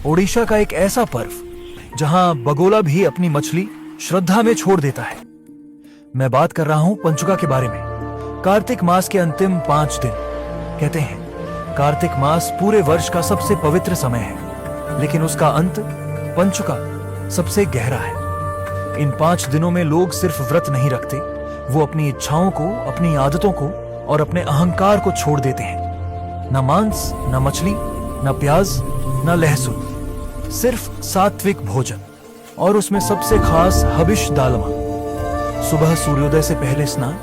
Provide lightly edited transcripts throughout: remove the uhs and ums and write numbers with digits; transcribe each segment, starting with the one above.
ओडिशा का एक ऐसा पर्व जहां बगोला भी अपनी मछली श्रद्धा में छोड़ देता है। मैं बात कर रहा हूं पंचुका के बारे में। कार्तिक मास के अंतिम 5 दिन। कहते हैं कार्तिक मास पूरे वर्ष का सबसे पवित्र समय है, लेकिन उसका अंत पंचुका सबसे गहरा है। इन 5 दिनों में लोग सिर्फ व्रत नहीं रखते, वो अपनी इच्छाओं को, अपनी आदतों को और अपने अहंकार को छोड़ देते हैं। न मांस, न मछली, न प्याज, न लहसुन, सिर्फ सात्विक भोजन, और उसमें सबसे खास हविष दालमा। सुबह सूर्योदय से पहले स्नान,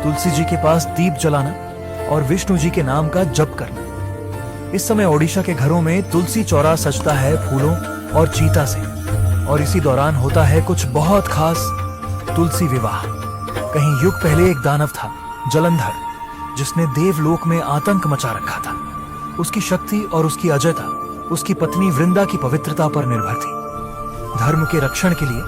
तुलसी जी के पास दीप जलाना और विष्णु जी के नाम का जप करना। इस समय ओडिशा के घरों में तुलसी चौरा सजता है फूलों और चीता से, और इसी दौरान होता है कुछ बहुत खास, तुलसी विवाह। कहीं युग पहले एक दानव था, जलंधर, जिसने देवलोक में आतंक मचा रखा था। उसकी शक्ति और उसकी अजयता उसकी पत्नी वृंदा की पवित्रता पर निर्भर थी। धर्म के रक्षण के लिए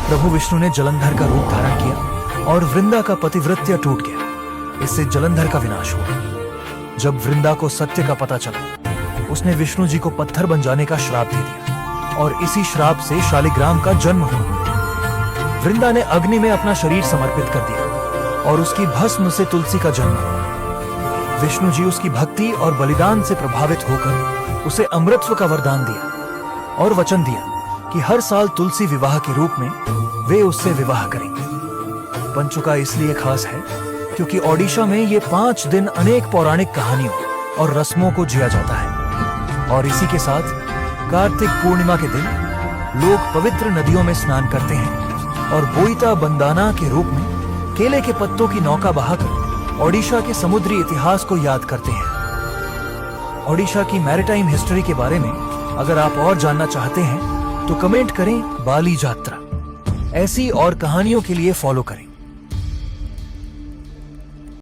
प्रभु विष्णु ने जलंधर का रूप धारण किया और वृंदा का पतिव्रत्य टूट गया। इससे जलंधर का विनाश हुआ। जब वृंदा को सत्य का पता चला, उसने विष्णु जी को पत्थर बन जाने का श्राप दे दिया, और इसी श्राप से शालिग्राम का जन्म हुआ। वृंदा ने अग्नि में अपना शरीर समर्पित कर दिया और उसकी भस्म से तुलसी का जन्म हुआ। विष्णु जी उसकी भक्ति और बलिदान से प्रभावित होकर उसे अमृतत्व का वरदान दिया और वचन दिया कि हर साल तुलसी विवाह के रूप में वे उससे विवाह करेंगे। पंचुका इसलिए खास है क्योंकि ओडिशा में ये 5 दिन अनेक पौराणिक कहानियों और रस्मों को जिया जाता है। और इसी के साथ कार्तिक पूर्णिमा के दिन लोग पवित्र नदियों में स्नान करते हैं और बोईता बंदाना के रूप में केले के पत्तों की नौका बहाकर ओडिशा के समुद्री इतिहास को याद करते हैं। ओडिशा की मैरिटाइम हिस्ट्री के बारे में अगर आप और जानना चाहते हैं तो कमेंट करें बाली यात्रा। ऐसी और कहानियों के लिए फॉलो करें।